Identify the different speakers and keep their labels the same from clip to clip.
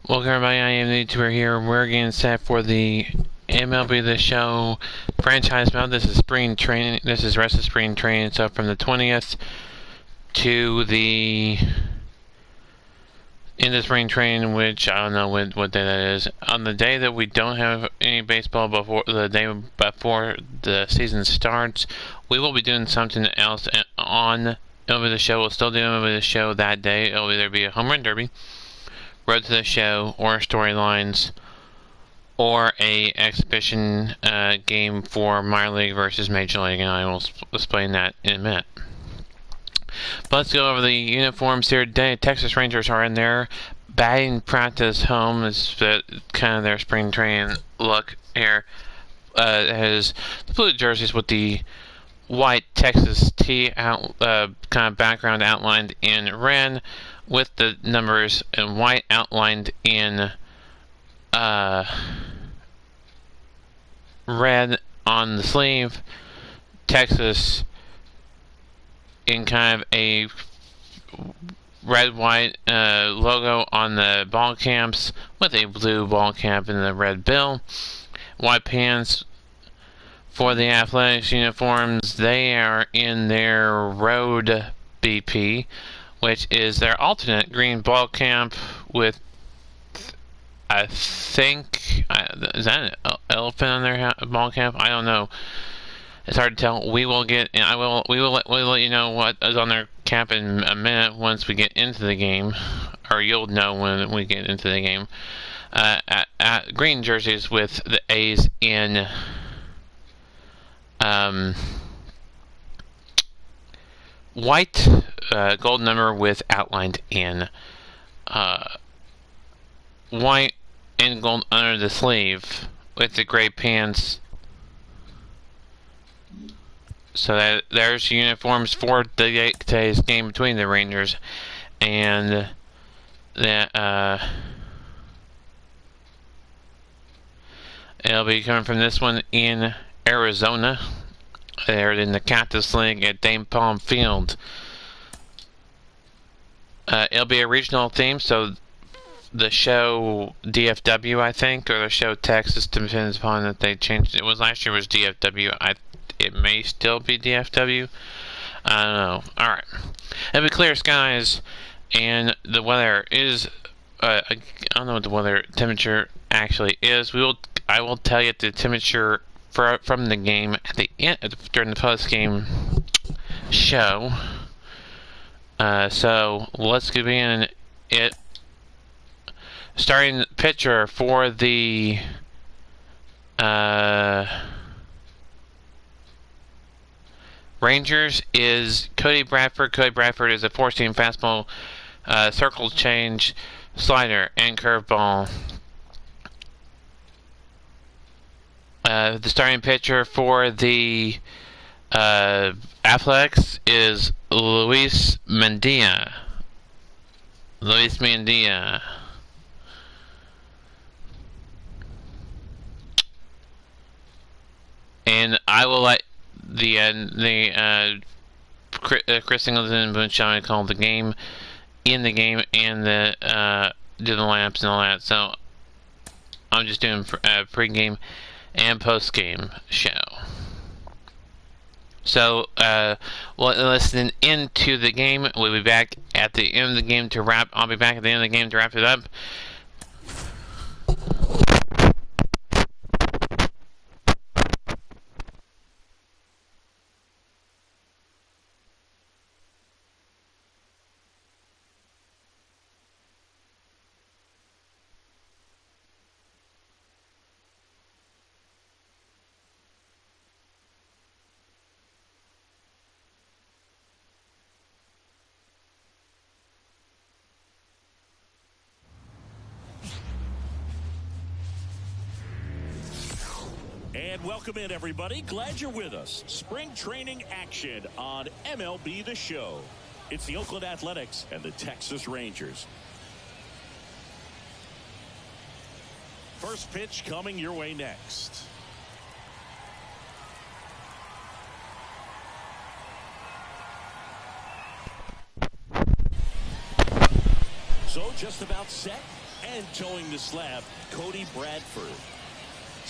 Speaker 1: Welcome everybody, I am the YouTuber here. We're getting set for the MLB the Show franchise mode. This is spring training. This is rest of spring training. So from the 20th to the end of spring training, which I don't know what day that is. On the day that we don't have any baseball before the day before the season starts, we will be doing something else on MLB the Show. We'll still do MLB the Show that day. It'll either be a home run derby, Road to the Show, or storylines, or a exhibition game for minor league versus major league, and I will explain that in a minute. But let's go over the uniforms here today. Texas Rangers are in their batting practice home. Is kind of their spring training look here. It has the blue jerseys with the white Texas T kind of background outlined in red, with the numbers in white outlined in red on the sleeve. Texas in kind of a red-white logo on the ball caps, with a blue ball cap and the red bill. White pants for the athletics uniforms. They are in their road BP, which is their alternate green ball cap with, I think, is that an elephant on their ball cap? I don't know. It's hard to tell. We will let you know what is on their cap in a minute once we get into the game, or you'll know when we get into the game. Green jerseys with the A's in white, gold number with outlined in white and gold under the sleeve, with the gray pants. So there's uniforms for today's game between the Rangers and the it'll be coming from this one in Arizona. They're in the Cactus League at Dame Palm Field. It'll be a regional theme, so the show DFW, I think, or the show Texas, depends upon that they changed it. It was last year was DFW. It may still be DFW. I don't know. Alright. It'll be clear skies, and the weather is I don't know what the weather temperature actually is. I will tell you the temperature from the game at the end during the post game show. So let's get in it. Starting pitcher for the Rangers is Cody Bradford. Cody Bradford is a 4-seam fastball, circle change, slider, and curveball. The starting pitcher for the Athletics is Luis Mendia. And I will let Chris Singleton and Boone Shawnee call the game in the game and do the lineups and all that. So I'm just doing pre-game and post-game show. So we'll listen into the game. We'll be back at the end of the game to wrap. I'll be back at the end of the game to wrap it up.
Speaker 2: And welcome in, everybody. Glad you're with us. Spring training action on MLB the Show. It's the Oakland Athletics and the Texas Rangers. First pitch coming your way next. So just about set And towing the slab, Cody Bradford.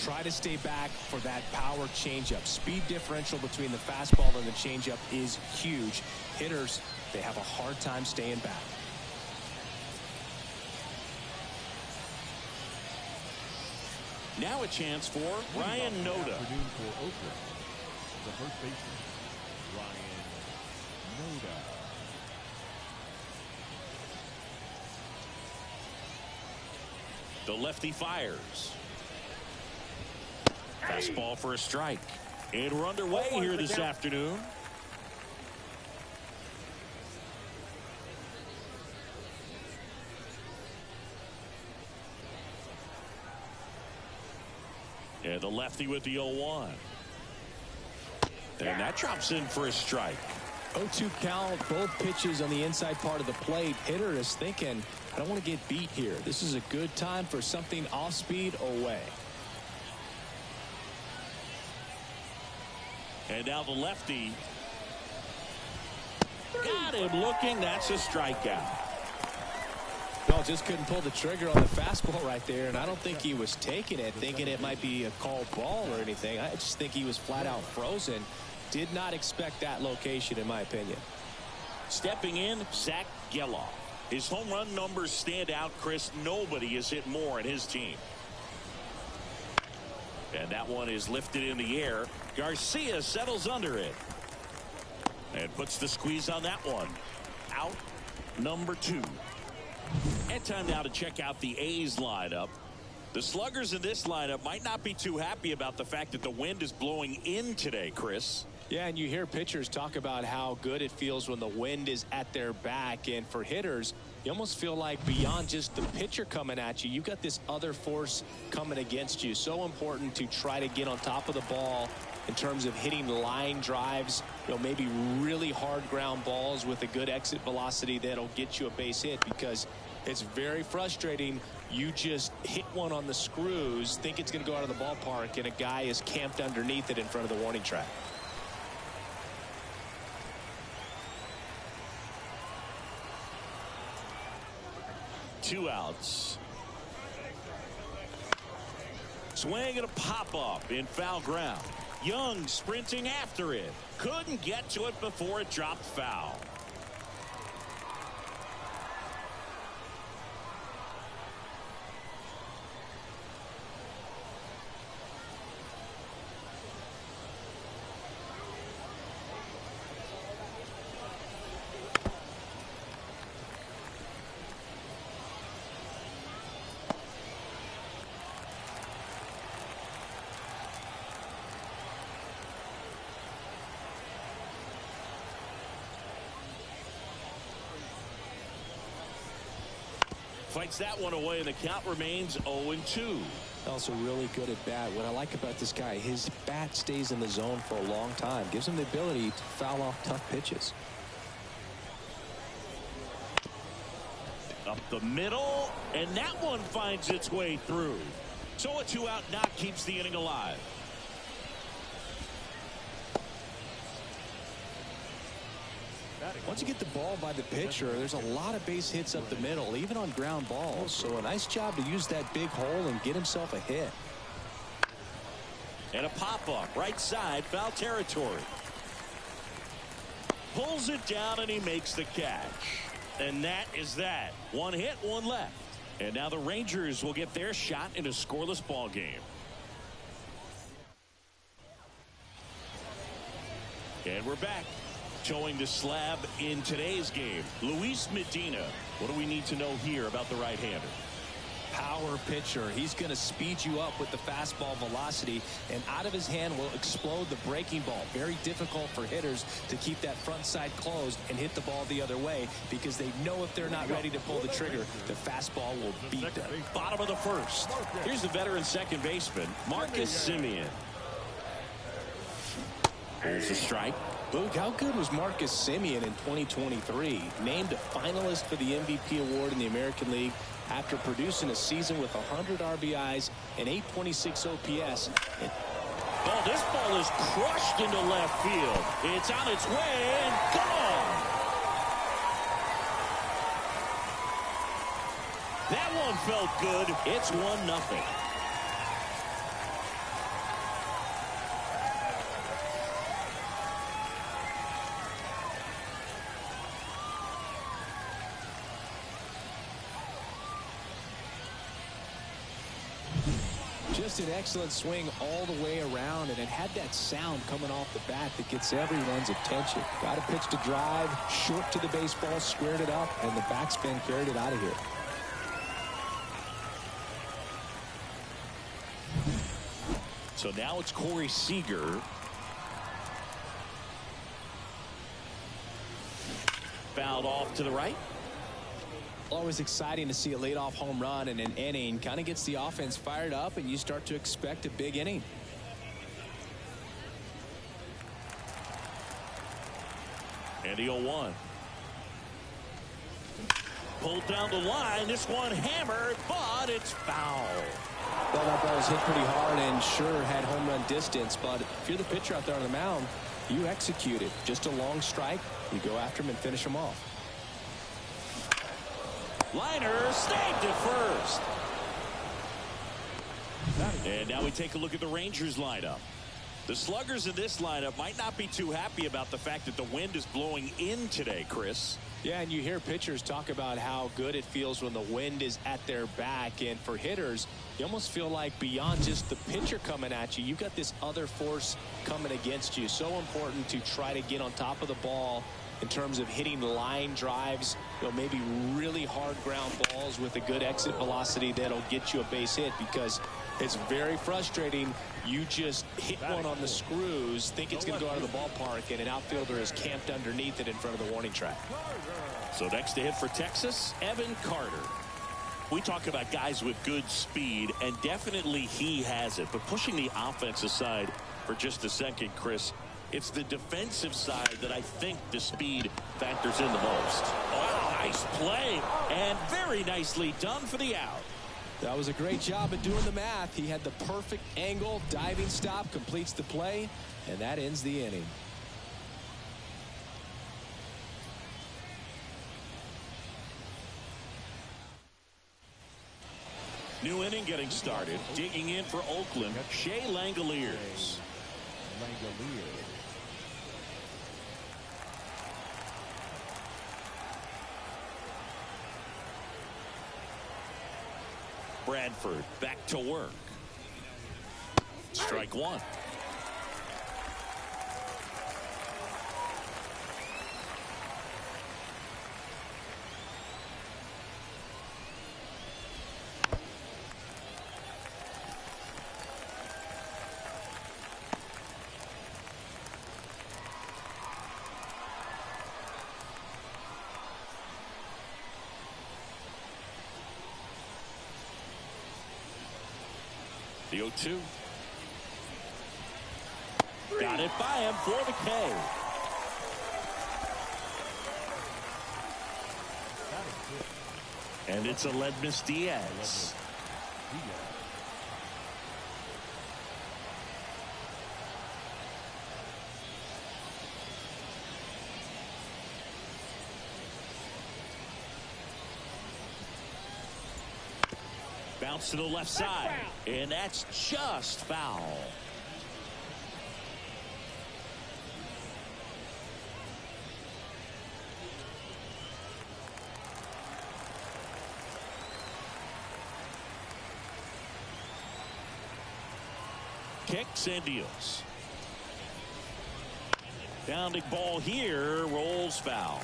Speaker 3: Try to stay back for that power changeup. Speed differential between the fastball and the changeup is huge. Hitters, they have a hard time staying back.
Speaker 2: Now a chance for Ryan Noda.
Speaker 4: The first baseman, Ryan Noda.
Speaker 2: The lefty fires. Fastball for a strike. And we're underway here this afternoon. And the lefty with the 0-1. And that drops in for a strike.
Speaker 3: 0-2 count, both pitches on the inside part of the plate. Hitter is thinking, I don't want to get beat here. This is a good time for something off speed away.
Speaker 2: And now the lefty. Got him looking. That's a strikeout.
Speaker 3: No, just couldn't pull the trigger on the fastball right there, and I don't think he was taking it, thinking it might be a called ball or anything. I just think he was flat out frozen. Did not expect that location, in my opinion.
Speaker 2: Stepping in, Zach Geloff. His home run numbers stand out, Chris. Nobody has hit more in his team. And that one is lifted in the air. Garcia settles under it. And puts the squeeze on that one. Out number 2. And time now to check out the A's lineup. The sluggers in this lineup might not be too happy about the fact that the wind is blowing in today, Chris.
Speaker 3: Yeah, and you hear pitchers talk about how good it feels when the wind is at their back. And for hitters, you almost feel like beyond just the pitcher coming at you, you've got this other force coming against you. So important to try to get on top of the ball in terms of hitting line drives, maybe really hard ground balls with a good exit velocity that'll get you a base hit, because it's very frustrating. You just hit one on the screws, think it's going to go out of the ballpark, and a guy is camped underneath it in front of the warning track.
Speaker 2: Two outs. Swing and a pop-up in foul ground. Young sprinting after it. Couldn't get to it before it dropped foul. Fights that one away, and the count remains 0-2.
Speaker 3: Also really good at bat. What I like about this guy, his bat stays in the zone for a long time. Gives him the ability to foul off tough pitches.
Speaker 2: Up the middle, and that one finds its way through. So a 2-out knock keeps the inning alive.
Speaker 3: Once you get the ball by the pitcher, there's a lot of base hits up the middle, even on ground balls. So a nice job to use that big hole and get himself a hit.
Speaker 2: And a pop-up, right side, foul territory. Pulls it down, and he makes the catch. And that is that. One hit, one left. And now the Rangers will get their shot in a scoreless ball game. And we're back. Towing the slab in today's game, Luis Medina. What do we need to know here about the right-hander?
Speaker 3: Power pitcher. He's going to speed you up with the fastball velocity, and out of his hand will explode the breaking ball. Very difficult for hitters to keep that front side closed and hit the ball the other way, because they know if they're not ready to pull the trigger, the fastball will beat them.
Speaker 2: Bottom of the first. Here's the veteran second baseman, Marcus Semien. There's the strike.
Speaker 3: Boog, how good was Marcus Semien in 2023? Named a finalist for the MVP award in the American League after producing a season with 100 RBIs and 826 OPS.
Speaker 2: Oh, this ball is crushed into left field. It's on its way and gone. That one felt good. It's 1-0.
Speaker 3: Just an excellent swing all the way around, and it had that sound coming off the bat that gets everyone's attention. Got a pitch to drive, short to the baseball, squared it up, and the backspin carried it out of here.
Speaker 2: So now it's Corey Seager. Fouled off to the right.
Speaker 3: Always exciting to see a leadoff home run in an inning. Kind of gets the offense fired up, and you start to expect a big inning.
Speaker 2: And the 0-1. Pulled down the line. This one hammered, but it's foul.
Speaker 3: Well, that ball was hit pretty hard and sure had home run distance, but if you're the pitcher out there on the mound, you execute it. Just a long strike. You go after him and finish him off.
Speaker 2: Liner snagged it first. And now we take a look at the Rangers lineup. The sluggers in this lineup might not be too happy about the fact that the wind is blowing in today, Chris.
Speaker 3: Yeah, and you hear pitchers talk about how good it feels when the wind is at their back. And for hitters, you almost feel like beyond just the pitcher coming at you, you've got this other force coming against you. So important to try to get on top of the ball in terms of hitting line drives, maybe really hard ground balls with a good exit velocity that'll get you a base hit, because it's very frustrating. You just hit one on the screws, think it's going to go out of the ballpark, and an outfielder is camped underneath it in front of the warning track.
Speaker 2: So next to hit for Texas, Evan Carter. We talk about guys with good speed, and definitely he has it. But pushing the offense aside for just a second, Chris, it's the defensive side that I think the speed factors in the most. Oh, nice play, and very nicely done for the out.
Speaker 3: That was a great job at doing the math. He had the perfect angle, diving stop, completes the play, and that ends the inning.
Speaker 2: New inning getting started. Digging in for Oakland, Shea Langoliers. Bradford back to work. Strike one. The 0-2. Got it by him for the K. And it's Aledmys Diaz. Bounce to the left side, and that's just foul. Kicks and deals. Bounding ball here, rolls foul.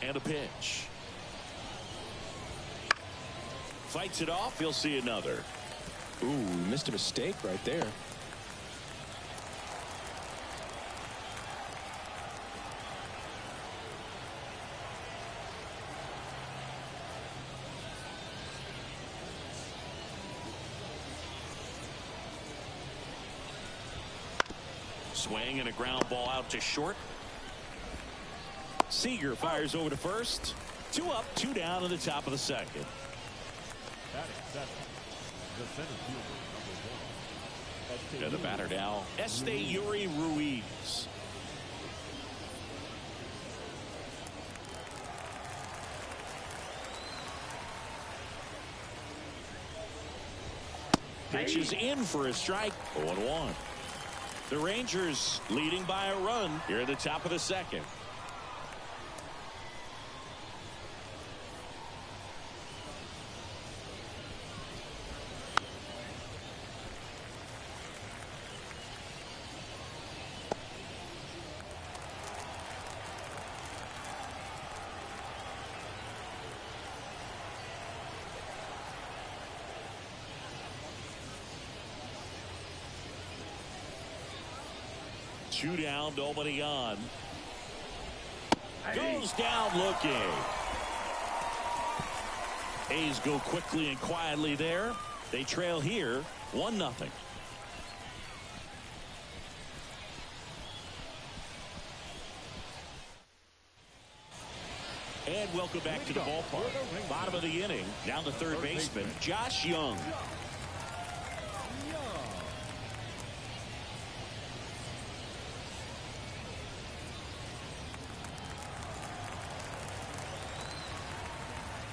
Speaker 2: And a pitch. Fights it off. He'll see another.
Speaker 3: Ooh, missed a mistake right there.
Speaker 2: Swing and a ground ball out to short. Seager fires over to first. 2 up, 2 down in the top of the second.
Speaker 4: Batting seventh, the center fielder, number 1,
Speaker 2: And the batter now, Yuri Ruiz. Pitches in for a strike. 0-1. The Rangers leading by a run here at the top of the second. Two down, nobody on. Goes down looking. A's go quickly and quietly there. They trail here 1-0. And welcome back to the ballpark. Bottom of the inning. Down to third baseman, Josh Young.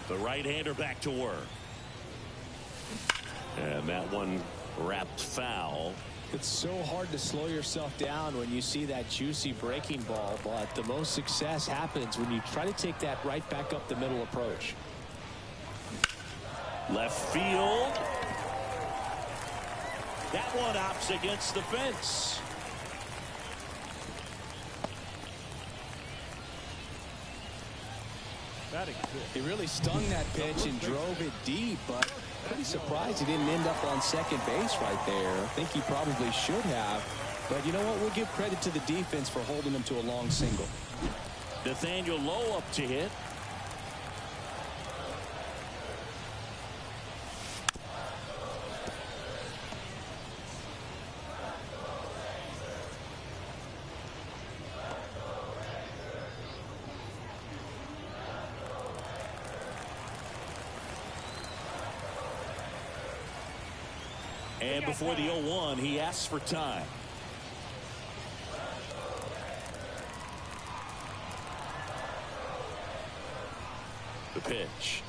Speaker 2: The right-hander back to work. And that one wrapped foul.
Speaker 3: It's so hard to slow yourself down when you see that juicy breaking ball, but the most success happens when you try to take that right back up the middle approach.
Speaker 2: Left field. That one opts against the fence.
Speaker 3: He really stung that pitch and drove it deep, but pretty surprised he didn't end up on second base right there. I think he probably should have. But you know what? We'll give credit to the defense for holding him to a long single.
Speaker 2: Nathaniel Lowe up to hit. And before the 0-1, he asks for time. The pitch.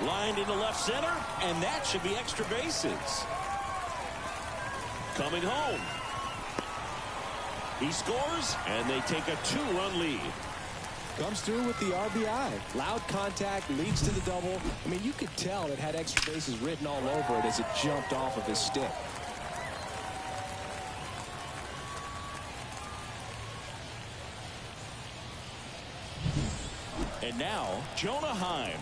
Speaker 2: Lined into left center, and that should be extra bases. Coming home. He scores, and they take a 2-run lead.
Speaker 3: Comes through with the RBI. Loud contact, leads to the double. I mean, you could tell it had extra bases written all over it as it jumped off of his stick.
Speaker 2: And now, Jonah Heim.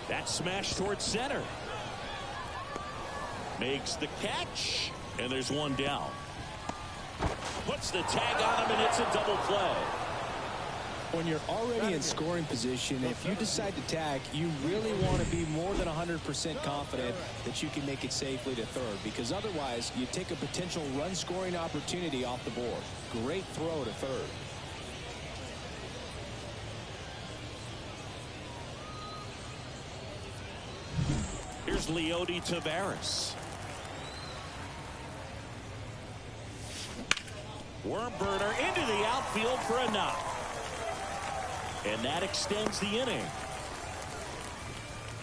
Speaker 2: That smash towards center. Makes the catch, and there's one down. Puts the tag on him, and it's a double play.
Speaker 3: When you're already in scoring position, if you decide to tag, you really want to be more than 100% confident that you can make it safely to third, because otherwise you take a potential run scoring opportunity off the board. Great throw to third.
Speaker 2: Here's Leody Taveras. Worm burner into the outfield for a knock. And that extends the inning.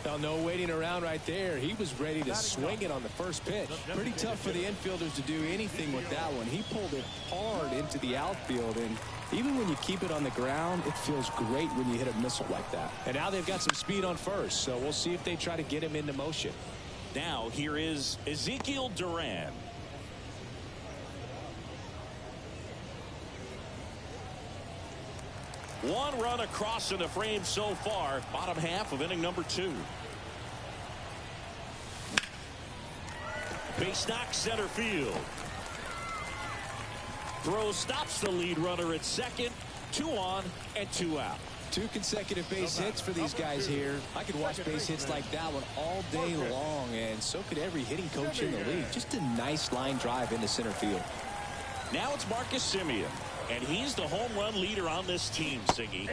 Speaker 3: Well, no waiting around right there. He was ready to swing it on the first pitch. Pretty tough for the infielders to do anything with that one. He pulled it hard into the outfield, and even when you keep it on the ground, it feels great when you hit a missile like that. And now they've got some speed on first, so we'll see if they try to get him into motion.
Speaker 2: Now here is Ezekiel Duran. One run across in the frame so far. Bottom half of inning number 2. Base knock center field. Throw stops the lead runner at second. 2 on and 2 out.
Speaker 3: 2 consecutive base hits for these guys here. I could watch base hits like that one all day long, and so could every hitting coach in the league. Just a nice line drive into center field.
Speaker 2: Now it's Marcus Semien. And he's the home run leader on this team, Siggy.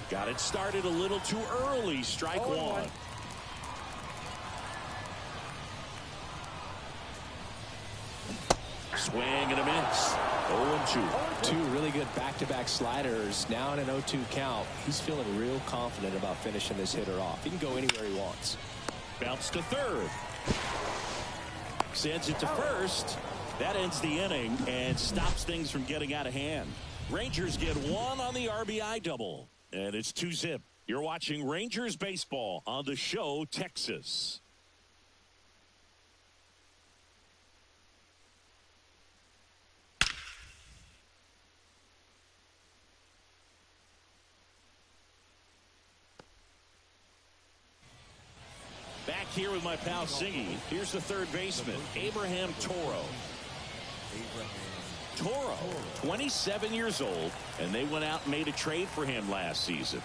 Speaker 2: Got it started a little too early. Strike one. Swing and a miss. 0-2.
Speaker 3: Two really good back-to-back sliders. Now in an 0-2 count. He's feeling real confident about finishing this hitter off. He can go anywhere he wants.
Speaker 2: Bounce to third. Sends it to first. That ends the inning and stops things from getting out of hand. Rangers get one on the RBI double. And it's 2-zip. You're watching Rangers baseball on the show, Texas. Back here with my pal Siggy. Here's the third baseman, Abraham Toro. Toro, 27 years old, and they went out and made a trade for him last season.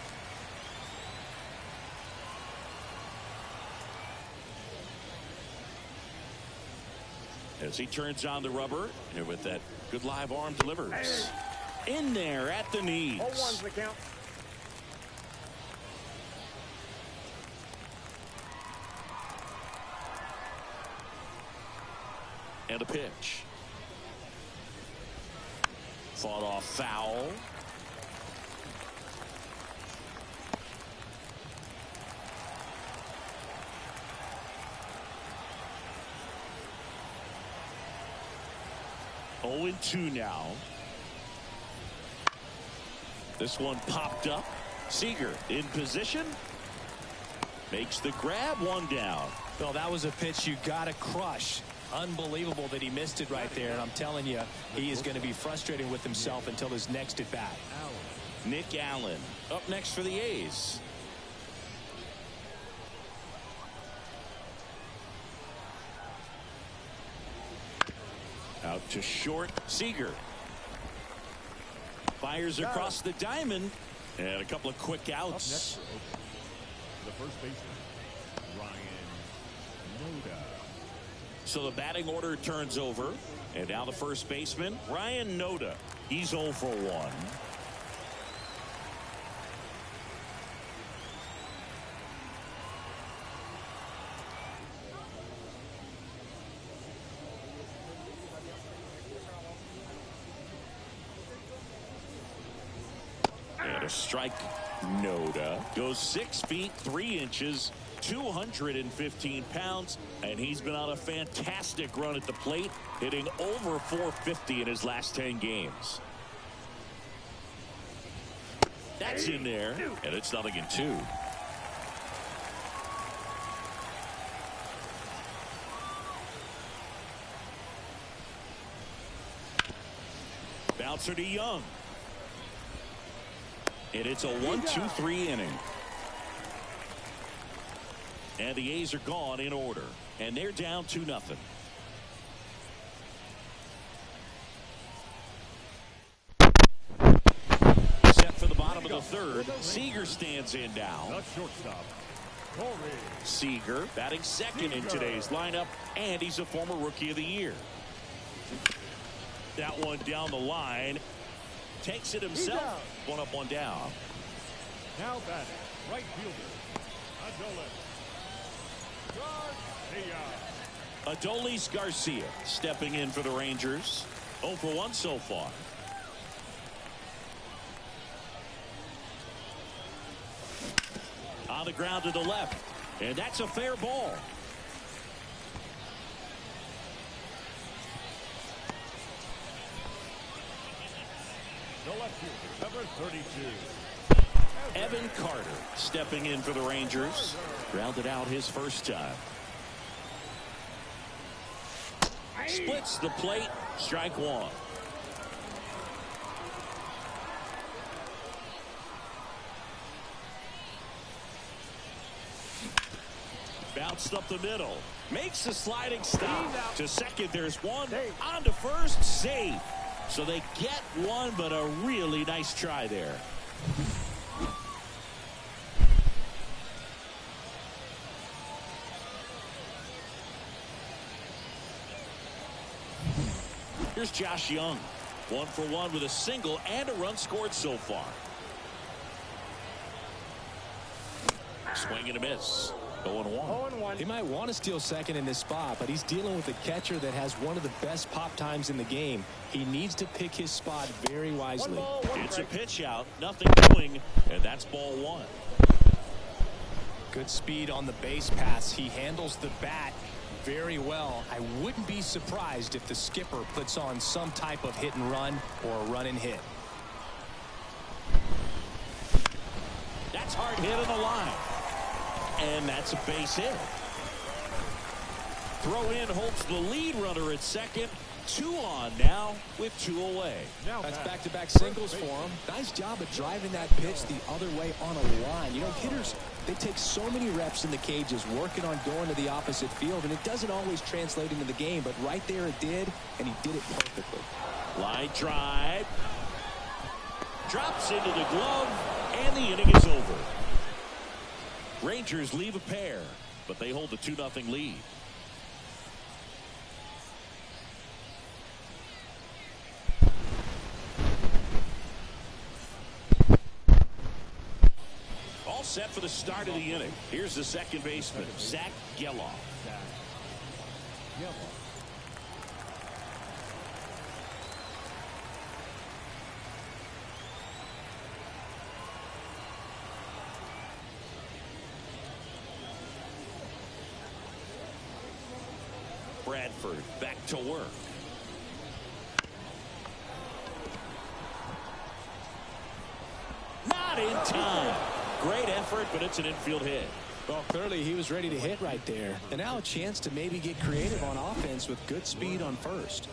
Speaker 2: As he turns on the rubber, and with that good live arm delivers. In there at the knees.
Speaker 5: 0-1's the count.
Speaker 2: And a pitch. Fought off foul. Oh, 0-2 now. This one popped up. Seager in position. Makes the grab, one down.
Speaker 3: Well, that was a pitch you got to crush. Unbelievable that he missed it right there. And I'm telling you, he is going to be frustrated with himself until his next at bat.
Speaker 2: Nick Allen up next for the A's. Out to short. Seager fires across the diamond, and a couple of quick outs.
Speaker 4: The first baseman, Ryan Noda.
Speaker 2: So the batting order turns over, and now the first baseman, Ryan Noda. He's 0 for 1. And a strike. Noda goes 6 feet 3 inches, 215 pounds, and he's been on a fantastic run at the plate, hitting over 450 in his last 10 games. That's in there, and it's 0-2. Bouncer to Young. And it's a 1-2-3 inning. And the A's are gone in order. And they're down 2-0. Set for the bottom of the third. Seager stands in now.
Speaker 4: The shortstop, Corey.
Speaker 2: Seager batting second in today's lineup. And he's a former Rookie of the Year. That one down the line. Takes it himself. 1 up, 1 down.
Speaker 4: Now batting, right fielder, Adolis Garcia.
Speaker 2: Adolis Garcia stepping in for the Rangers. 0 for 1 so far. On the ground to the left. And that's a fair ball.
Speaker 4: The left fielder, number 32.
Speaker 2: Evan Carter stepping in for the Rangers. Grounded out his first time. Splits the plate. Strike one. Bounced up the middle. Makes the sliding stop. To second, there's one. On to first, safe. So they get one, but a really nice try there. Here's Josh Young. 1 for 1 with a single and a run scored so far. Swing and a miss. 0-1.
Speaker 3: He might want to steal second in this spot, but he's dealing with a catcher that has one of the best pop times in the game. He needs to pick his spot very wisely.
Speaker 2: It's a pitch out, nothing doing, and that's ball 1.
Speaker 3: Good speed on the base pass. He handles the bat very well. I wouldn't be surprised if the skipper puts on some type of hit and run or a run and hit.
Speaker 2: That's hard hit on the line. And that's a base hit. Throw in holds the lead runner at second. 2 on now with 2 away.
Speaker 3: That's back-to-back singles for him. Nice job of driving that pitch the other way on a line. You know, hitters, they take so many reps in the cages working on going to the opposite field, and it doesn't always translate into the game, but right there it did, and he did it perfectly.
Speaker 2: Line drive. Drops into the glove, and the inning is over. Rangers leave a pair, but they hold the 2-0 lead. All set for the start of the inning. Here's the second baseman, Zach Geloff. Bradford back to work. Not in time. Great effort, but it's an infield hit.
Speaker 3: Well, clearly he was ready to hit right there. And now a chance to maybe get creative on offense with good speed on first.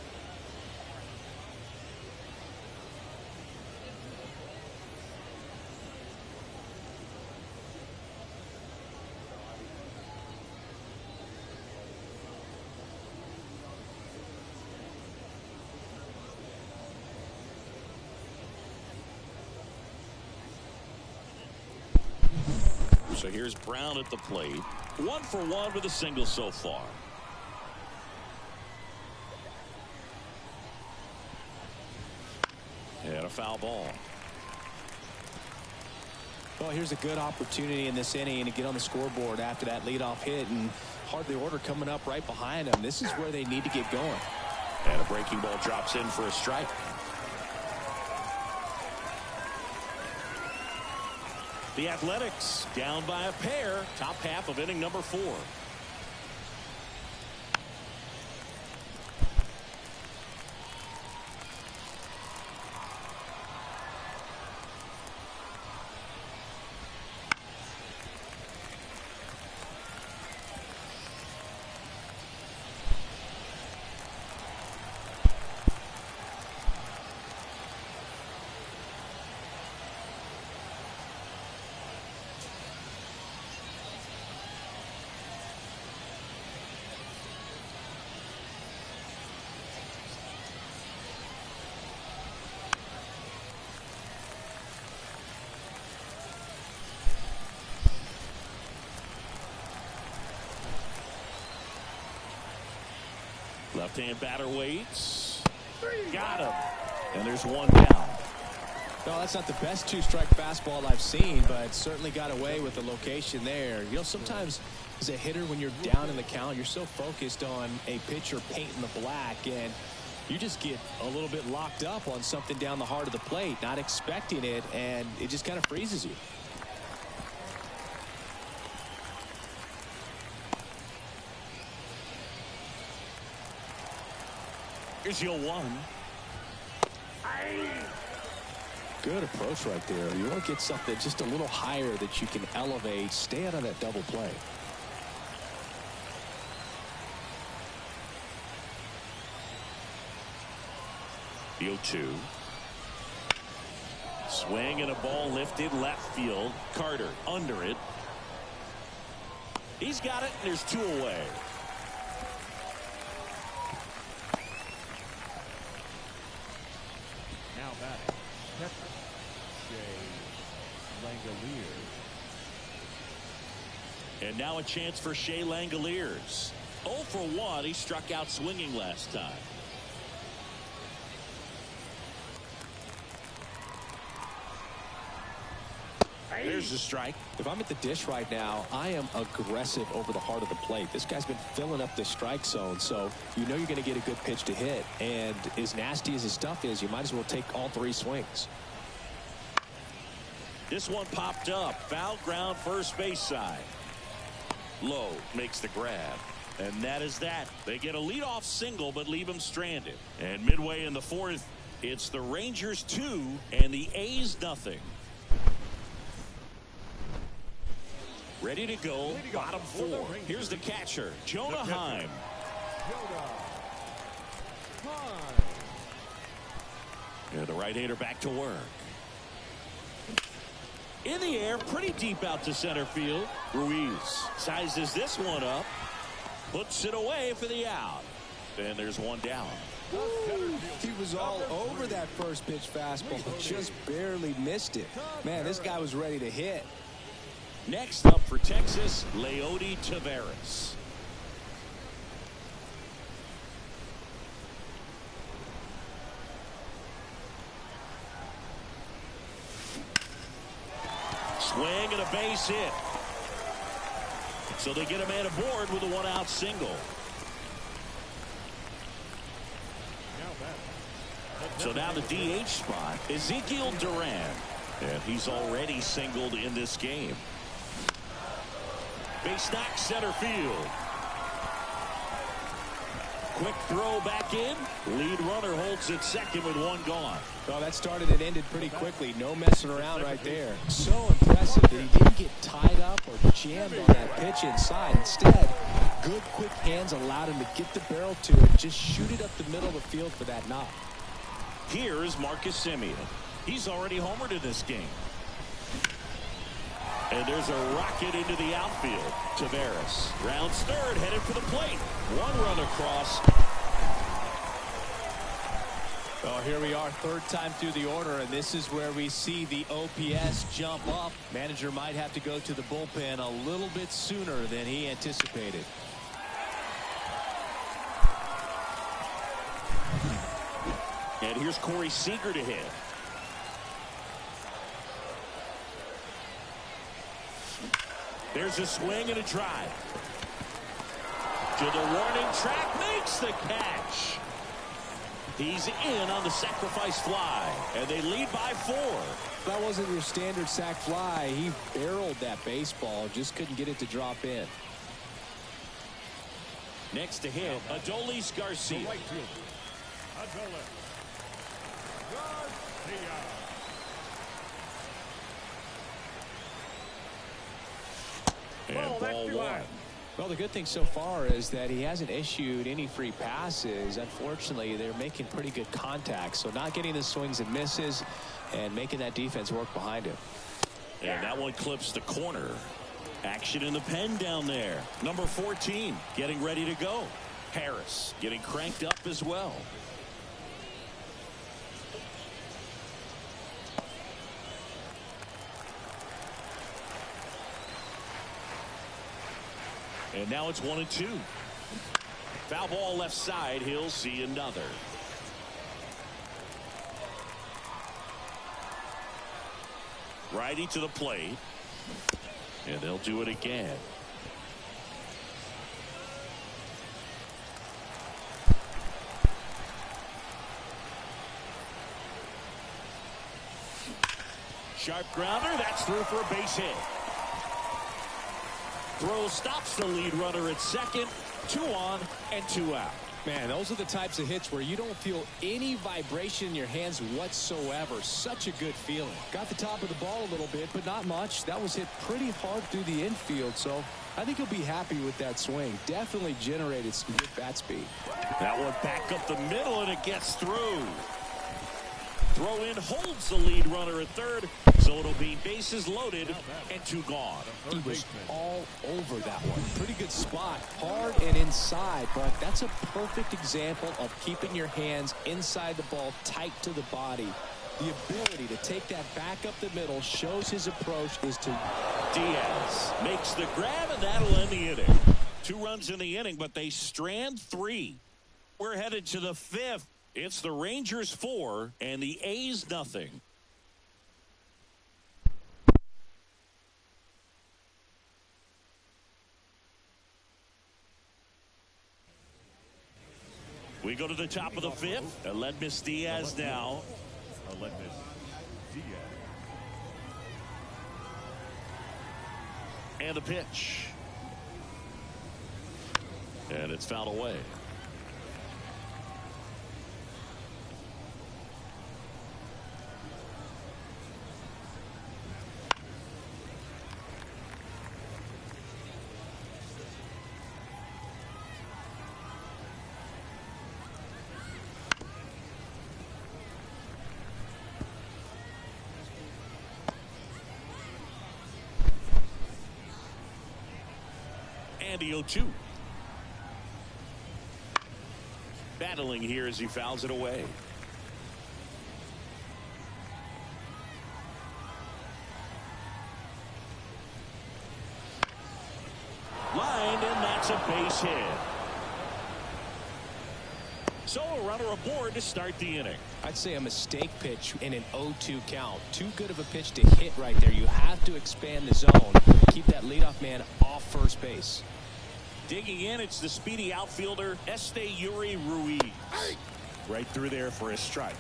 Speaker 2: So here's Brown at the plate. 1 for 1 with a single so far. And a foul ball.
Speaker 3: Well, here's a good opportunity in this inning to get on the scoreboard after that leadoff hit, and hardly order coming up right behind them. This is where they need to get going.
Speaker 2: And a breaking ball drops in for a strike. The Athletics down by a pair. Top half of inning number 4. Left-hand batter waits. Got him. And there's 1 down.
Speaker 3: No, that's not the best 2-strike fastball I've seen, but certainly got away with the location there. You know, sometimes as a hitter, when you're down in the count, you're so focused on a pitcher painting the black, and you just get a little bit locked up on something down the heart of the plate, not expecting it, and it just kind of freezes you.
Speaker 2: Here's your 1.
Speaker 3: Good approach right there. You want to get something just a little higher that you can elevate. Stay out of that double play.
Speaker 2: The 0-2. Swing and a ball lifted left field. Carter under it. He's got it, and there's 2 away.
Speaker 4: Now batting, catcher, Shea Langoliers.
Speaker 2: And now a chance for Shea Langoliers. 0 for 1. He struck out swinging last time. There's the strike.
Speaker 3: If I'm at the dish right now, I am aggressive over the heart of the plate. This guy's been filling up the strike zone, so you know you're going to get a good pitch to hit. And as nasty as his stuff is, you might as well take all 3 swings.
Speaker 2: This one popped up. Foul ground, first base side. Lowe makes the grab. And that is that. They get a leadoff single, but leave him stranded. And midway in the 4th, it's the Rangers 2 and the A's nothing. Ready to go, bottom 4. Here's the catcher, Jonah Heim. And the right-hander back to work. In the air, pretty deep out to center field. Ruiz sizes this one up, puts it away for the out. And there's one down.
Speaker 3: Ooh, he was all over that first pitch fastball, just barely missed it. Man, this guy was ready to hit.
Speaker 2: Next up for Texas, Leody Taveras. Swing and a base hit. So they get a man aboard with a 1-out single. So now the DH spot, Ezekiel Duran. And he's already singled in this game. Base knock center field. Quick throw back in. Lead runner holds it second with 1 gone.
Speaker 3: Well, that started and ended pretty quickly. No messing around right there. So impressive that he didn't get tied up or jammed on that pitch inside. Instead, good quick hands allowed him to get the barrel to it, just shoot it up the middle of the field for that knock.
Speaker 2: Here's Marcus Semien. He's already homered in this game. And there's a rocket into the outfield. Taveras rounds third, headed for the plate. 1 run across.
Speaker 3: Well, here we are, 3rd time through the order, and this is where we see the OPS jump up. Manager might have to go to the bullpen a little bit sooner than he anticipated.
Speaker 2: And here's Corey Seager to hit. There's a swing and a drive. To the warning track, makes the catch. He's in on the sacrifice fly, and they lead by 4.
Speaker 3: That wasn't your standard sac fly. He barreled that baseball, just couldn't get it to drop in.
Speaker 2: Next to hit, Adolis Garcia.
Speaker 4: Right fielder, Adolis Garcia.
Speaker 2: And ball 1.
Speaker 3: Well, the good thing so far is that he hasn't issued any free passes. Unfortunately, they're making pretty good contact, so not getting the swings and misses and making that defense work behind him.
Speaker 2: And that one clips the corner. Action in the pen down there. Number 14 getting ready to go. Harris getting cranked up as well. And now it's 1-2. Foul ball left side. He'll see another. Righty to the plate. And they'll do it again. Sharp grounder. That's through for a base hit. Throw stops the lead runner at second. 2 on and 2 out.
Speaker 3: Man, those are the types of hits where you don't feel any vibration in your hands whatsoever. Such a good feeling. Got the top of the ball a little bit, but not much. That was hit pretty hard through the infield, so I think he'll be happy with that swing. Definitely generated some good bat speed.
Speaker 2: That one back up the middle, and it gets through. Throw in holds the lead runner at third, so it'll be bases loaded and 2 gone.
Speaker 3: He was all over that one. Pretty good spot, hard and inside, but that's a perfect example of keeping your hands inside the ball, tight to the body. The ability to take that back up the middle shows his approach is to...
Speaker 2: Diaz makes the grab, and that'll end the inning. 2 runs in the inning, but they strand 3. We're headed to the 5th. It's the Rangers 4 and the A's nothing. We go to the top of the fifth. Aledmys Diaz now.
Speaker 4: Aledmys Diaz.
Speaker 2: And the pitch. And it's fouled away. And the 0-2. Battling here as he fouls it away. Lined, and that's a base hit. So a runner aboard to start the inning.
Speaker 3: I'd say a mistake pitch in an 0-2 count. Too good of a pitch to hit right there. You have to expand the zone. Keep that leadoff man off first base.
Speaker 2: Digging in, it's the speedy outfielder Esteury Ruiz. Right through there for a strike.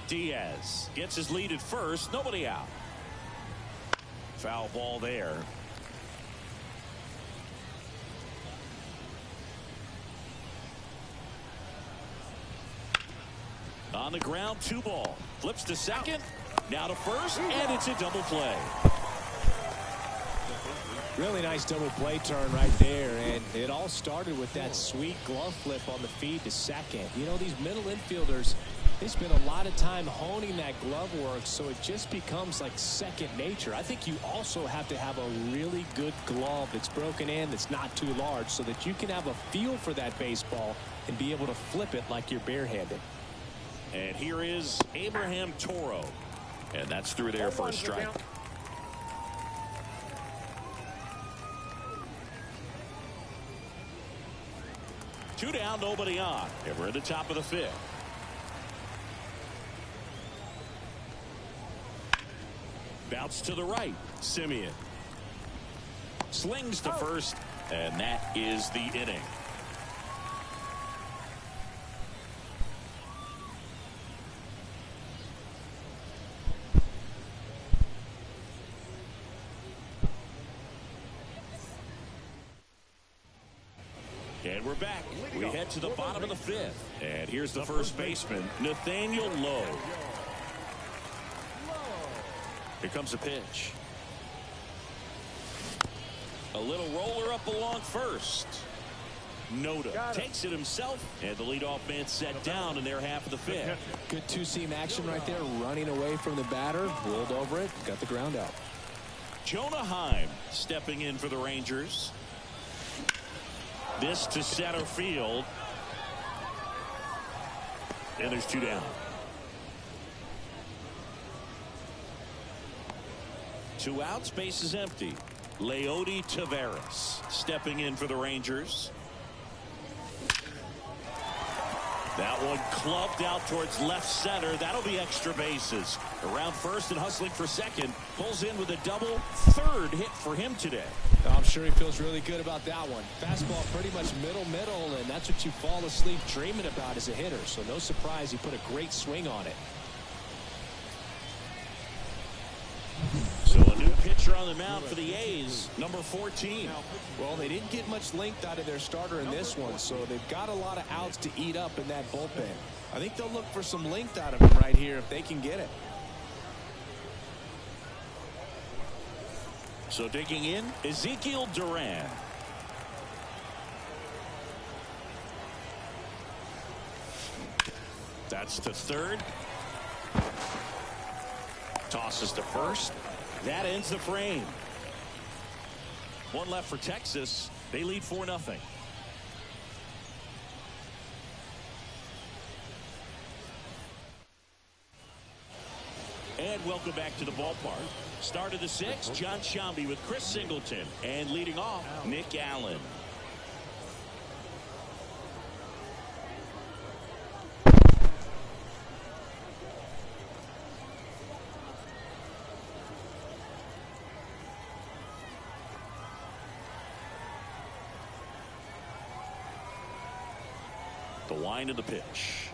Speaker 2: Diaz gets his lead at first. Nobody out. Foul ball there. On the ground, 2 ball. Flips to second. Now to first, and it's a double play.
Speaker 3: Really nice double play turn right there, and it all started with that sweet glove flip on the feed to second. You know, these middle infielders, they spend a lot of time honing that glove work, so it just becomes like second nature. I think you also have to have a really good glove that's broken in, that's not too large, so that you can have a feel for that baseball and be able to flip it like you're barehanded.
Speaker 2: And here is Abraham Toro. And that's through there for a strike. Two down, nobody on. And we're at the top of the fifth. Bounce to the right. Simeon slings to first, and that is the inning. And we're back. We head to the bottom of the fifth. And here's the first baseman, Nathaniel Lowe. Here comes a pitch. A little roller up along first. Noda takes it himself, and the leadoff man set down in their half of the fifth.
Speaker 3: Good two-seam action right there, running away from the batter, rolled over it, got the ground out.
Speaker 2: Jonah Heim stepping in for the Rangers. This to center field. And there's 2 down. 2 outs, base is empty. Leody Taveras stepping in for the Rangers. That one clubbed out towards left center. That'll be extra bases. Around first and hustling for second. Pulls in with a double. 3rd hit for him today.
Speaker 3: I'm sure he feels really good about that one. Fastball pretty much middle, and that's what you fall asleep dreaming about as a hitter. So no surprise he put a great swing on it.
Speaker 2: So a new pitcher on the mound for the A's, number 14.
Speaker 3: Well, they didn't get much length out of their starter in this one, so they've got a lot of outs to eat up in that bullpen. I think they'll look for some length out of him right here if they can get it.
Speaker 2: So digging in, Ezekiel Duran. That's to third. Tosses to first. That ends the frame. 1 left for Texas. They lead 4-0. And welcome back to the ballpark. Start of the 6th, John Sciambi with Chris Singleton. And leading off, Nick Allen. The wind of the pitch.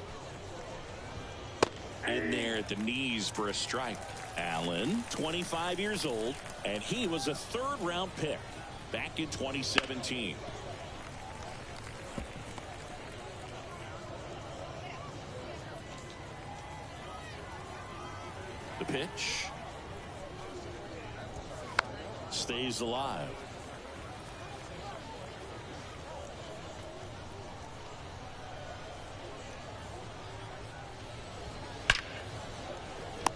Speaker 2: In there at the knees for a strike. Allen, 25 years old, and he was a third-round pick back in 2017. The pitch stays alive.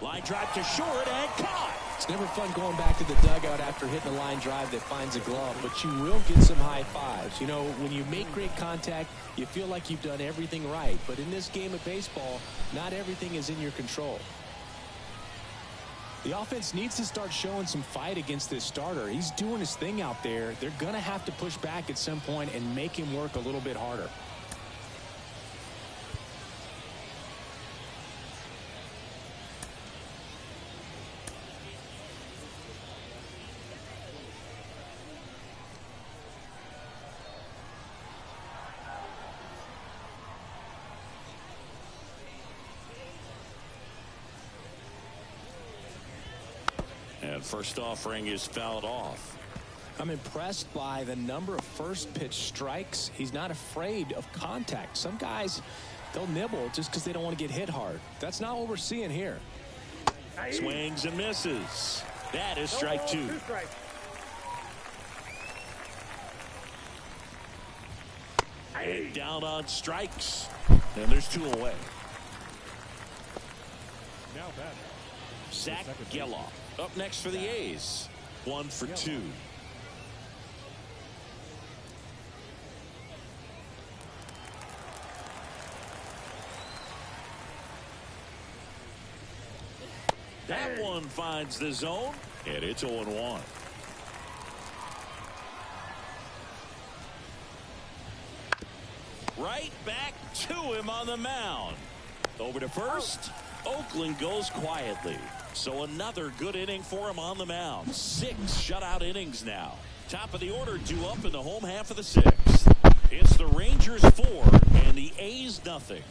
Speaker 2: Line drive to short and caught.
Speaker 3: It's never fun going back to the dugout after hitting a line drive that finds a glove, but you will get some high fives. You know, when you make great contact, you feel like you've done everything right. But in this game of baseball, not everything is in your control. The offense needs to start showing some fight against this starter. He's doing his thing out there. They're going to have to push back at some point and make him work a little bit harder.
Speaker 2: And first offering is fouled off.
Speaker 3: I'm impressed by the number of first pitch strikes. He's not afraid of contact. Some guys, they'll nibble just because they don't want to get hit hard. That's not what we're seeing here.
Speaker 2: Swings and misses. That is strike two. And down on strikes. And there's two away.
Speaker 4: Now batter.
Speaker 2: Zach Geloff up next for the A's. 1 for 2. That one finds the zone, and it's 0-1. Right back to him on the mound. Over to first. Oakland goes quietly. So another good inning for him on the mound. 6 shutout innings now. Top of the order due up in the home half of the 6th. It's the Rangers 4 and the A's nothing.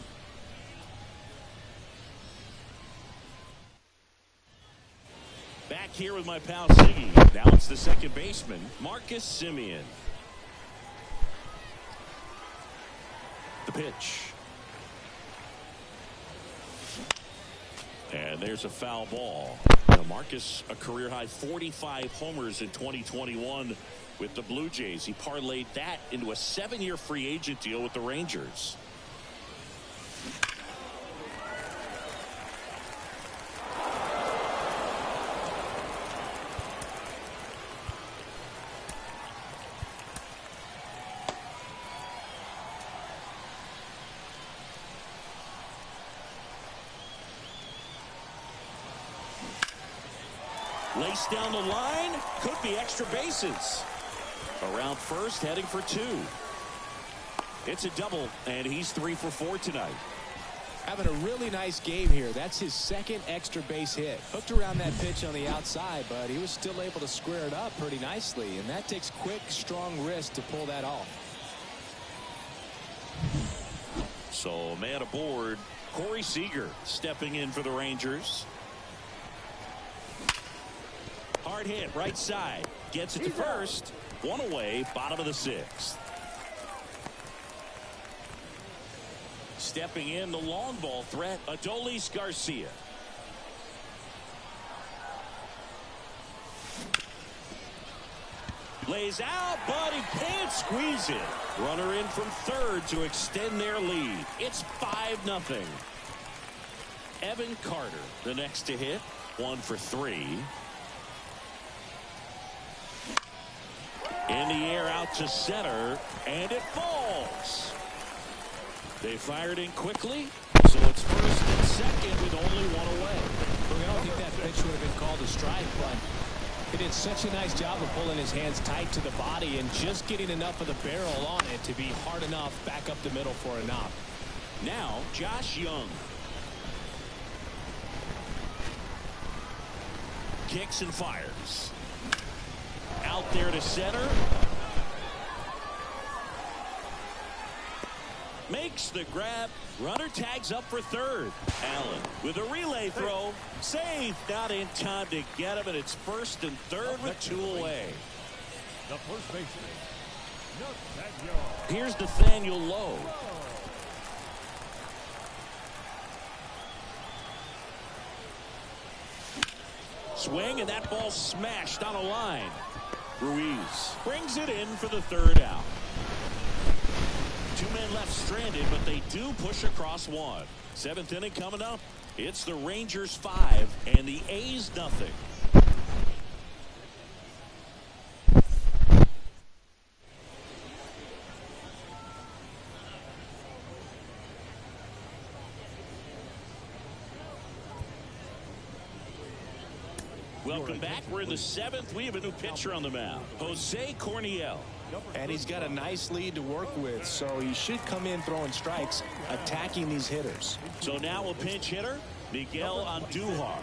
Speaker 2: Back here with my pal Siggy. Now it's the second baseman, Marcus Semien. The pitch. And there's a foul ball. Now Marcus, a career-high 45 homers in 2021 with the Blue Jays. He parlayed that into a 7-year free agent deal with the Rangers. Lace down the line, could be extra bases. Around first, heading for 2. It's a double, and he's 3 for 4 tonight.
Speaker 3: Having a really nice game here. That's his second extra base hit. Hooked around that pitch on the outside, but he was still able to square it up pretty nicely, and that takes quick, strong wrist to pull that off.
Speaker 2: So, man aboard, Corey Seager stepping in for the Rangers. Hard hit, right side. Gets it to first. 1 away, bottom of the 6th. Stepping in, the long ball threat, Adolis Garcia. Lays out, but he can't squeeze it. Runner in from third to extend their lead. It's 5-0. Evan Carter, the next to hit. 1 for 3. In the air out to center, and it falls. They fired in quickly, so it's first and second with only 1 away.
Speaker 3: Look, I don't think that pitch would have been called a strike, but he did such a nice job of pulling his hands tight to the body and just getting enough of the barrel on it to be hard enough back up the middle for a knock.
Speaker 2: Now, Josh Young. Kicks and fires. Out there to center. Makes the grab. Runner tags up for third. Allen with a relay throw. Safe. Not in time to get him, and it's first and third with 2 away.
Speaker 4: The first baseman.
Speaker 2: Here's Nathaniel Lowe. Swing, and that ball smashed on a line. Ruiz brings it in for the third out. 2 men left stranded, but they do push across one. 7th inning coming up. It's the Rangers 5 and the A's nothing. Welcome back. We're in the 7th. We have a new pitcher on the mound, Jose Corniel.
Speaker 3: And he's got a nice lead to work with, so he should come in throwing strikes, attacking these hitters.
Speaker 2: So now a pinch hitter, Miguel Andujar.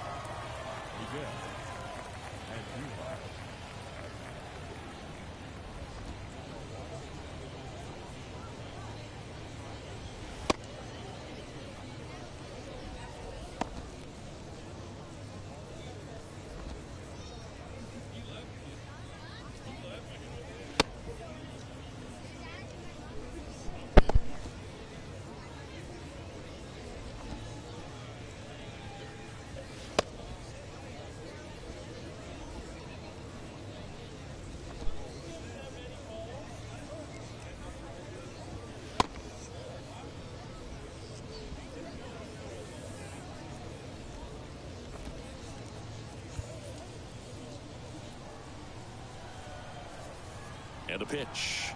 Speaker 2: And a pitch.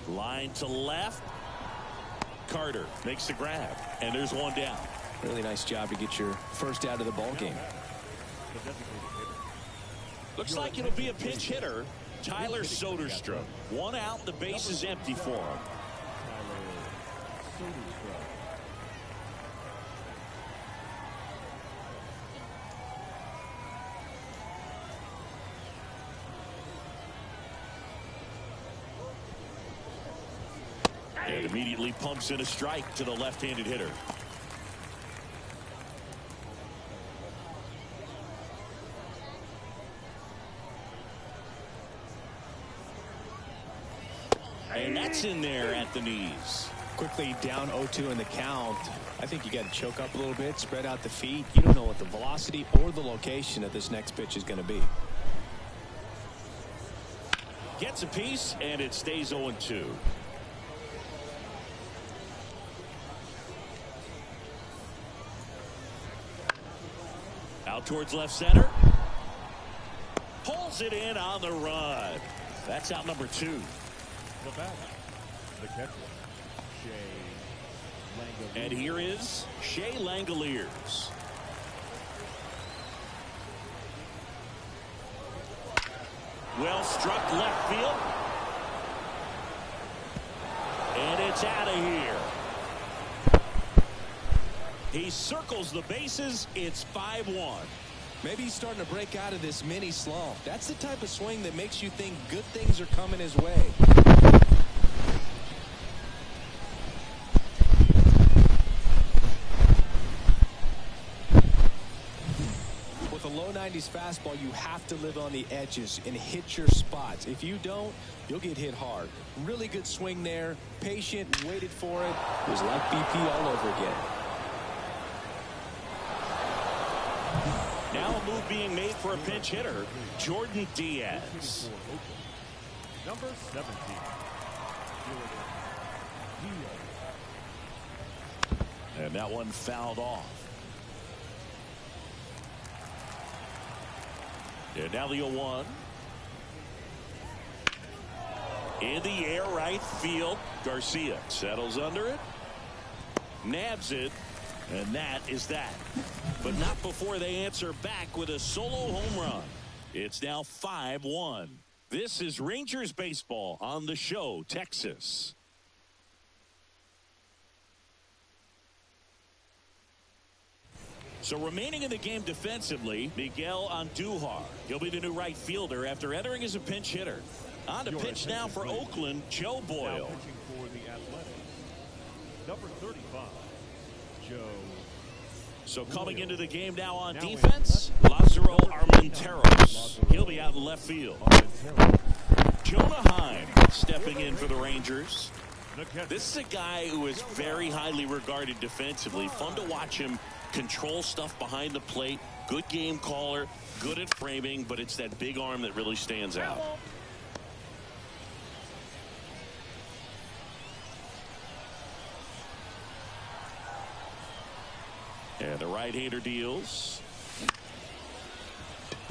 Speaker 2: Line to left. Carter makes the grab, and there's one down.
Speaker 3: Really nice job to get your first out of the ball game.
Speaker 2: Looks like it'll be a pinch hitter, Tyler Soderstrom. 1 out, the base is empty for him. And immediately pumps in a strike to the left-handed hitter. And that's in there at the knees.
Speaker 3: Quickly down 0-2 in the count. I think you got to choke up a little bit, spread out the feet. You don't know what the velocity or the location of this next pitch is going to be.
Speaker 2: Gets a piece, and it stays 0-2. Out towards left center. Pulls it in on the run. That's out number 2.
Speaker 4: The batter, the catcher, Shea Langoliers.
Speaker 2: And here is Shea Langoliers. Well struck left field. And it's out of here. He circles the bases. It's 5-1.
Speaker 3: Maybe he's starting to break out of this mini slump. That's the type of swing that makes you think good things are coming his way. With a low 90s fastball, you have to live on the edges and hit your spots. If you don't, you'll get hit hard. Really good swing there. Patient, waited for it. It was like BP all over again.
Speaker 2: Now a move being made for a pinch hitter, Jordan Diaz.
Speaker 4: Number 17.
Speaker 2: And that one fouled off. And now the 0-1. In the air, right field. Garcia settles under it. Nabs it. And that is that. But not before they answer back with a solo home run. It's now 5-1. This is Rangers baseball on the show, Texas. So remaining in the game defensively, Miguel Andujar. He'll be the new right fielder after entering as a pinch hitter. On to pitch now for Oakland, Joe
Speaker 4: Now
Speaker 2: Boyle.
Speaker 4: pitching for the Athletics, number 35, Joe.
Speaker 2: So coming
Speaker 4: Boyle.
Speaker 2: into the game now on
Speaker 4: Now
Speaker 2: defense,
Speaker 4: in
Speaker 2: Lazaro
Speaker 4: left.
Speaker 2: Armenteros. He'll be out in left field.
Speaker 4: Armenteros.
Speaker 2: Jonah Heim stepping in for the Rangers.
Speaker 4: The catcher,
Speaker 2: This is a guy who is very highly regarded defensively. Fun to watch him control stuff behind the plate. Good game caller, good at framing, but it's that big arm that really stands out. And the right-hander deals.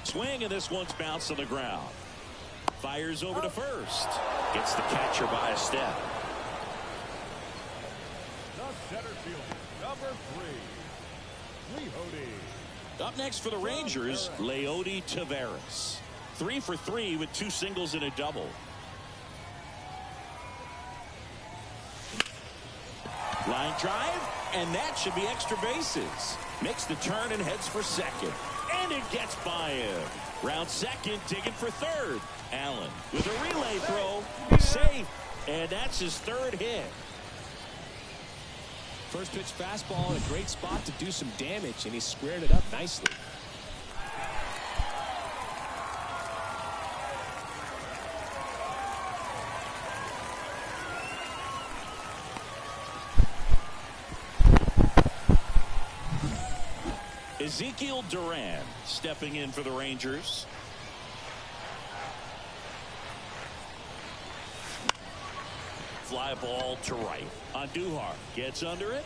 Speaker 2: Swing, and this one's bounced on the ground. Fires over to first. Gets the catcher by a step.
Speaker 4: the center fielder, number 3, Leody.
Speaker 2: Up next for the Rangers, Leody Taveras. 3 for 3 with 2 singles and a double. Line drive, and that should be extra bases. Makes the turn and heads for second. And it gets by him. Round second, digging for third. Allen with a relay throw. Safe. And that's his 3rd hit.
Speaker 3: First pitch fastball in a great spot to do some damage, and he squared it up nicely.
Speaker 2: Ezekiel Duran stepping in for the Rangers. Fly ball to right. Andujar gets under it.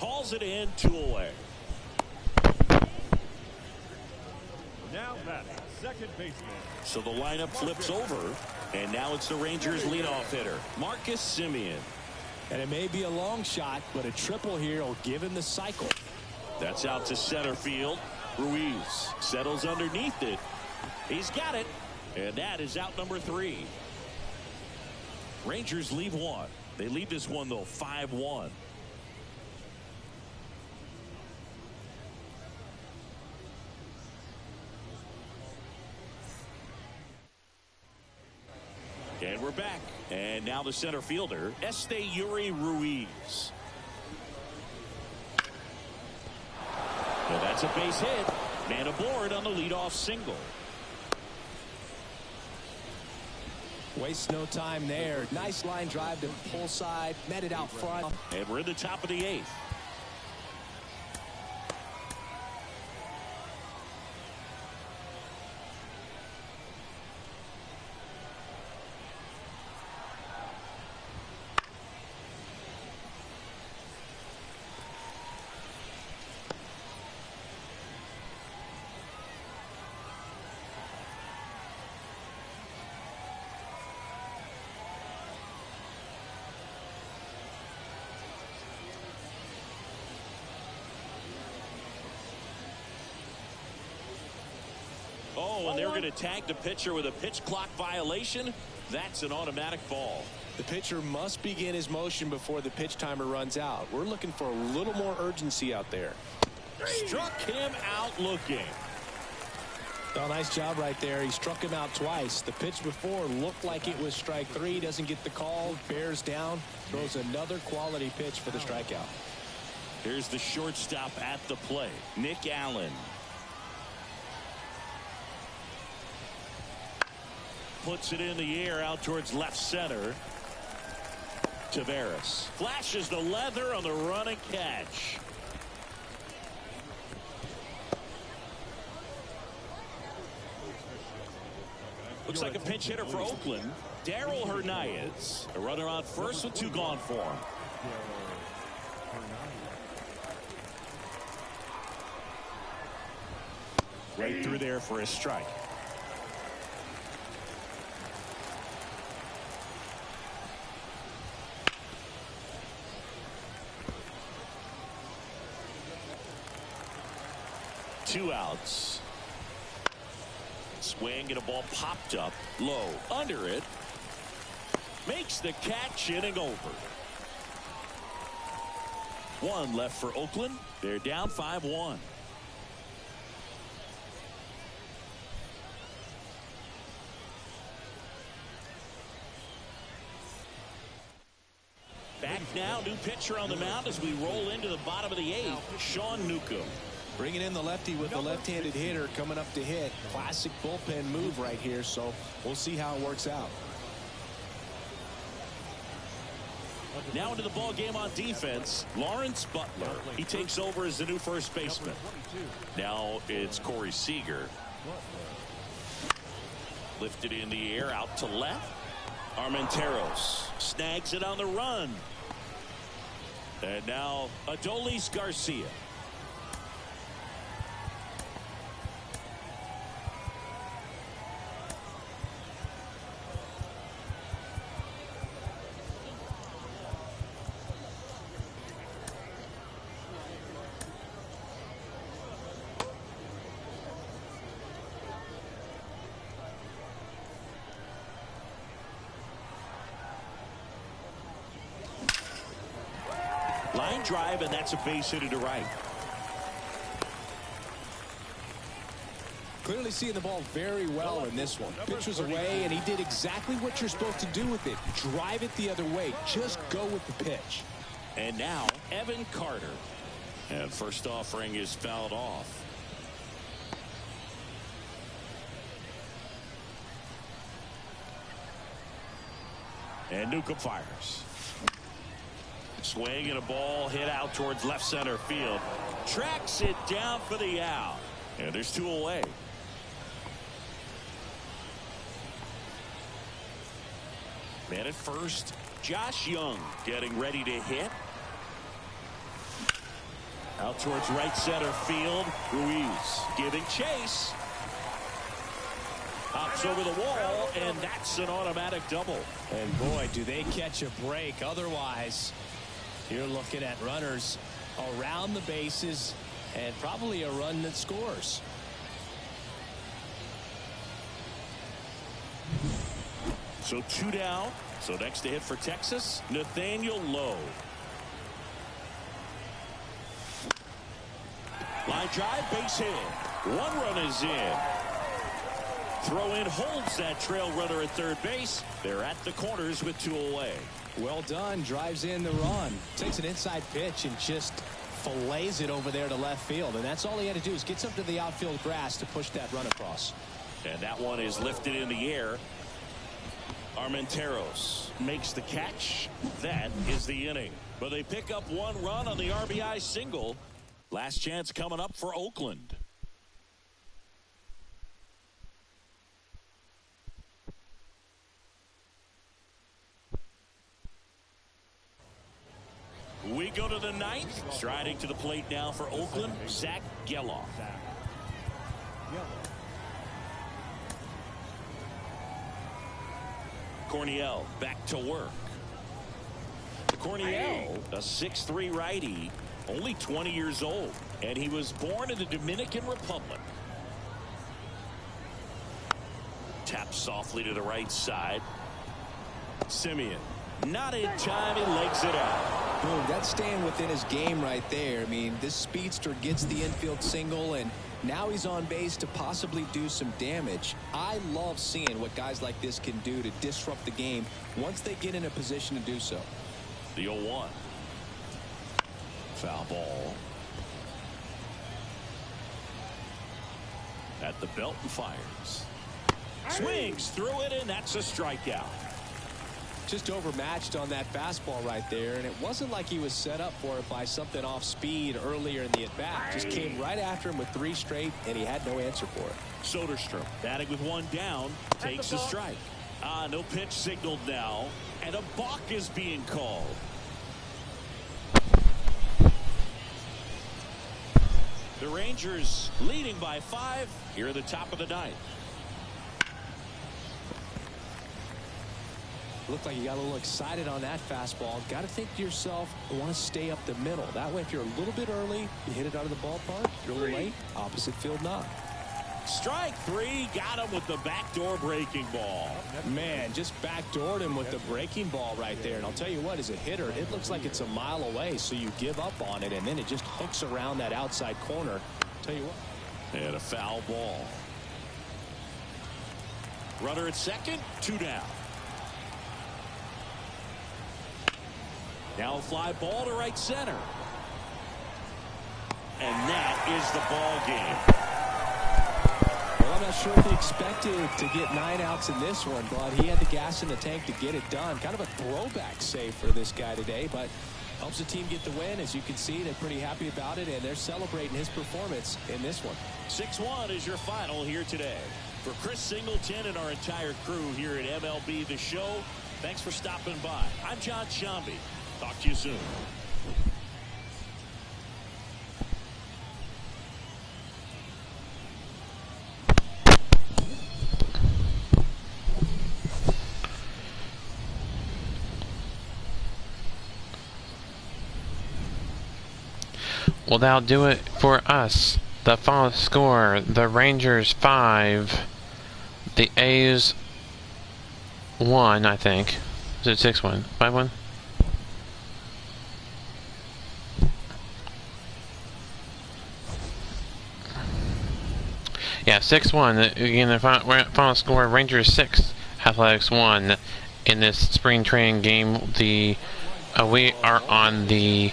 Speaker 2: Hauls it in, 2 away.
Speaker 4: Now batting, second baseman.
Speaker 2: So the lineup flips over, and now it's the Rangers leadoff hitter, Marcus Semien.
Speaker 3: And it may be a long shot, but a triple here will give him the cycle.
Speaker 2: That's out to center field. Ruiz settles underneath it. He's got it, and that is out number 3. Rangers leave 1. They lead this one, though, 5-1. And we're back. And now the center fielder, Esteury Ruiz. Well, that's a base hit. Man aboard on the leadoff single.
Speaker 3: Wastes no time there. Nice line drive to pull side. Met it out front.
Speaker 2: And we're in the top of the 8th. Oh, and they're going to tag the pitcher with a pitch clock violation. That's an automatic ball.
Speaker 3: The pitcher must begin his motion before the pitch timer runs out. We're looking for a little more urgency out there.
Speaker 2: Struck him out looking.
Speaker 3: Oh, nice job right there. He struck him out twice. The pitch before looked like it was strike 3. Doesn't get the call. Bears down. Throws another quality pitch for the strikeout.
Speaker 2: Here's the shortstop at the plate, Nick Allen. Puts it in the air out towards left center. Taveras flashes the leather on the run and catch. Looks like a pinch hitter for Oakland, Darryl Hernandez. A runner on first with 2 gone for him. Right through there for a strike. Two outs. Swing and a ball popped up low under it. Makes the catch, inning over. 1 left for Oakland. They're down 5-1. ninth now. New pitcher on the mound as we roll into the bottom of the eighth. Sean Newcomb.
Speaker 3: Bringing in the lefty with the left-handed hitter coming up to hit. Classic bullpen move right here, so we'll see how it works out.
Speaker 2: Now into the ball game on defense, Lawrence Butler. He takes over as the new first baseman. Now it's Corey Seager. Lifted in the air out to left. Armenteros snags it on the run. And now Adolis Garcia. Line drive, and that's a base hit to right.
Speaker 3: Clearly seeing the ball very well in this one. Pitch was away, and he did exactly what you're supposed to do with it. Drive it the other way. Just go with the pitch.
Speaker 2: And now Evan Carter. And first offering is fouled off. And Newcomb fires. Swing and a ball hit out towards left center field. Tracks it down for the out. And there's two away. Man at first, Josh Young getting ready to hit. Out towards right center field. Ruiz giving chase. Hops over the wall, and that's an automatic double.
Speaker 3: And boy, do they catch a break. Otherwise, you're looking at runners around the bases and probably a run that scores.
Speaker 2: So two down. So next to hit for Texas, Nathaniel Lowe. Line drive, base hit. One run is in. Throw in holds that trail runner at third base. They're at the corners with two away.
Speaker 3: Well done. Drives in the run. Takes an inside pitch and just fillets it over there to left field. And that's all he had to do is get something to the outfield grass to push that run across.
Speaker 2: And that one is lifted in the air. Armenteros makes the catch. That is the inning. But they pick up one run on the RBI single. Last chance coming up for Oakland. We go to the ninth. Striding to the plate now for Oakland, Zach Geloff. Corniel back to work. Corniel, a 6'3" righty, only 20 years old, and he was born in the Dominican Republic. Taps softly to the right side. Simeon, not in time, he legs it out.
Speaker 3: Boom, that's staying within his game right there. I mean, this speedster gets the infield single, and now he's on base to possibly do some damage. I love seeing what guys like this can do to disrupt the game once they get in a position to do so.
Speaker 2: The 0-1. Foul ball. At the belt and fires. Swings through it, and that's a strikeout.
Speaker 3: Just overmatched on that fastball right there, and it wasn't like he was set up for it by something off speed earlier in the at-bat. Just came right after him with 3 straight, and he had no answer for it.
Speaker 2: Soderstrom batting with 1 down, takes a strike. No pitch signaled now, and a balk is being called. The Rangers leading by 5 here at the top of the 9th.
Speaker 3: Looked like you got a little excited on that fastball. Got to think to yourself, I want to stay up the middle. That way, if you're a little bit early, you hit it out of the ballpark. If you're a little late, opposite field knock.
Speaker 2: Strike 3, got him with the backdoor breaking ball.
Speaker 3: Man, just backdoored him with the breaking ball right there. And I'll tell you what, as a hitter, it looks like it's a mile away, so you give up on it, and then it just hooks around that outside corner. Tell you what.
Speaker 2: And a foul ball. Runner at second, 2 down. Now a fly ball to right center. And that is the ball game.
Speaker 3: Well, I'm not sure if he expected to get 9 outs in this one, but he had the gas in the tank to get it done. Kind of a throwback save for this guy today, but helps the team get the win. As you can see, they're pretty happy about it, and they're celebrating his performance in this one.
Speaker 2: 6-1 is your final here today. For Chris Singleton and our entire crew here at MLB The Show, thanks for stopping by. I'm John Shambi. Talk to you soon.
Speaker 1: Well, that'll do it for us. The final score, the Rangers 5, the A's 1, I think. Is it 6-1? 5-1? Yeah, 6-1. Again, the final score, Rangers 6, Athletics 1 in this spring training game. We are on the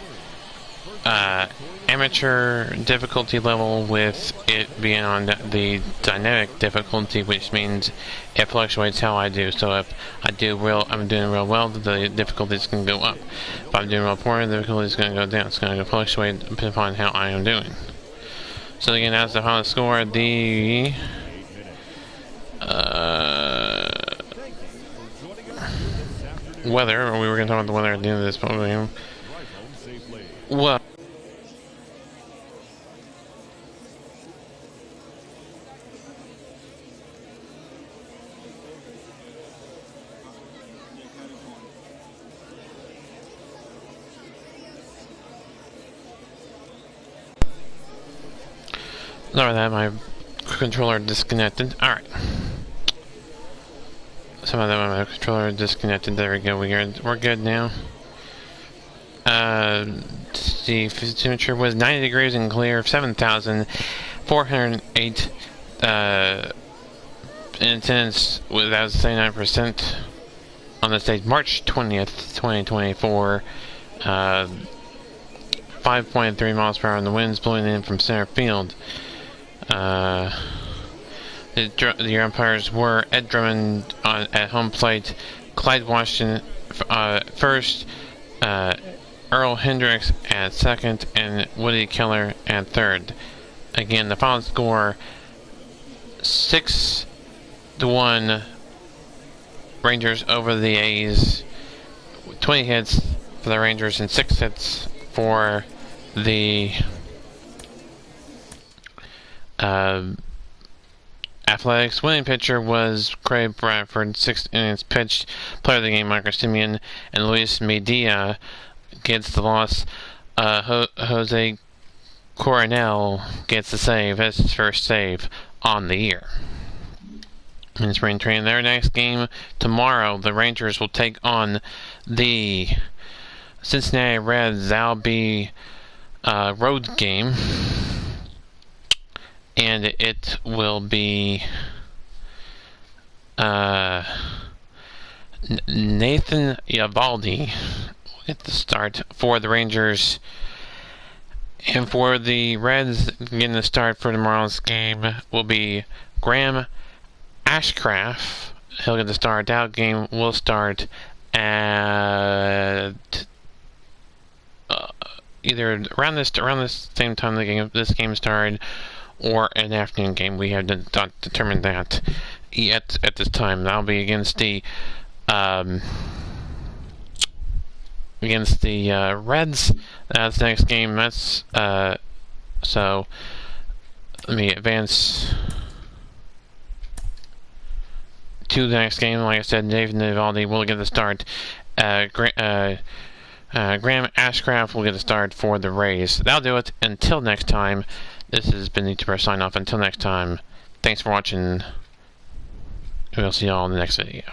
Speaker 1: amateur difficulty level, with it being on the dynamic difficulty, which means it fluctuates how I do. So if I'm doing real well, the difficulty is going to go up. If I'm doing real poor, the difficulty is going to go down. It's going to fluctuate depending upon how I am doing. So again, as the final score, the weather. We were going to talk about the weather at the end of this program. Well, sorry that my controller disconnected. Alright. Somehow that my controller disconnected. There we go. We're good now. The temperature was 90 degrees and clear, 7,408 in attendance. That was 79% on this date, March 20th, 2024. 5.3 miles per hour, and the wind's blowing in from center field. The umpires were Ed Drummond at home plate, Clyde Washington first, Earl Hendricks at second, and Woody Keller at third. Again, the final score 6-1 Rangers over the A's. 20 hits for the Rangers and 6 hits for the Athletics. Winning pitcher was Craig Bradford, 6 innings pitched. Player of the game, Marcus Simeon, and Luis Medina gets the loss. Jose Coronel gets the save. That's his first save on the year. In spring training, their next game tomorrow, the Rangers will take on the Cincinnati Reds. That'll be a road game, and it will be Nathan Eovaldi at the start for the Rangers. And for the Reds, getting the start for tomorrow's game will be Graham Ashcraft. He'll get the start. That game will start at either around this same time this game started, or an afternoon game. We have not determined that at this time. That'll be against the Reds. That's the next game. That's so let me advance to the next game. Like I said, Nathan Eovaldi will get the start. Graham Ashcraft will get the start for the Rays. That'll do it. Until next time, this has been the YouTuber sign off. Until next time, thanks for watching. We'll see y'all in the next video.